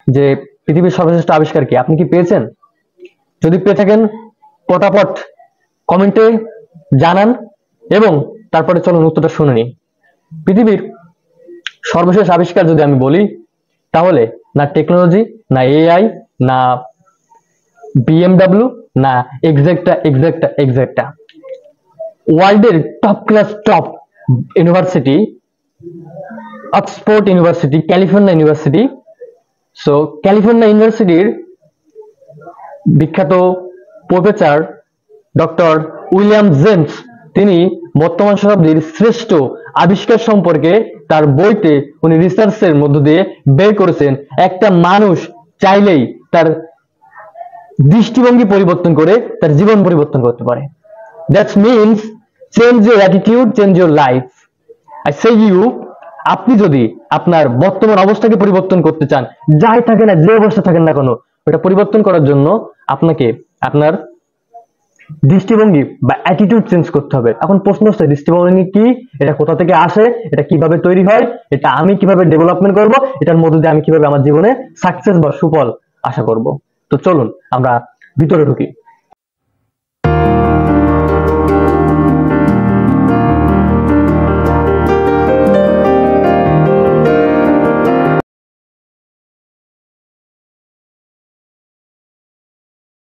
যে পৃথিবীর সর্বশ্রেষ্ঠ আবিষ্কার কি? আপনি কি পেয়েছেন? যদি পেয়ে থাকেন পটাপট কমেন্টে জানান এবং তারপরে চলুন উত্তরটা শুনে নিই। পৃথিবীর সর্বশেষ আবিষ্কার যদি আমি বলি, তাহলে না টেকনোলজি, না এআই, না বিএমডাব্লিউ, না এক্সাক্টা ওয়ার্ল্ডের top class top university, Oxford university, California university. So California ইউনিভার্সিটির বিখ্যাত প্রফেসর ডক্টর উইলিয়াম জেমস, তিনি বর্তমান শতাব্দীর শ্রেষ্ঠ আবিষ্কার সম্পর্কে তার বইতে উনি রিসার্চের মধ্য দিয়ে বের করেছেন একটা মানুষ চাইলেই তার দৃষ্টিভঙ্গি পরিবর্তন করে তার জীবন পরিবর্তন করতে পারে। That means change your attitude, change your life. I say you, আপনি যদি আপনার বর্তমান অবস্থাকে পরিবর্তন করতে চান, যাই থাকে না, যে অবস্থা থাকেন না কেন, ওটা পরিবর্তন করার জন্য আপনাকে আপনার দৃষ্টিভঙ্গি বা অ্যাটিটিউড চেঞ্জ করতে হবে। এখন প্রশ্ন হচ্ছে দৃষ্টিভঙ্গি কি, এটা কোথা থেকে আসে, এটা কিভাবে তৈরি হয়, এটা আমি কিভাবে ডেভেলপমেন্ট করব, এটার মধ্যে দিয়ে আমি কিভাবে আমার জীবনে সাকসেস বা সুফল আশা করব। তো চলুন আমরা ভিতরে ঢুকি।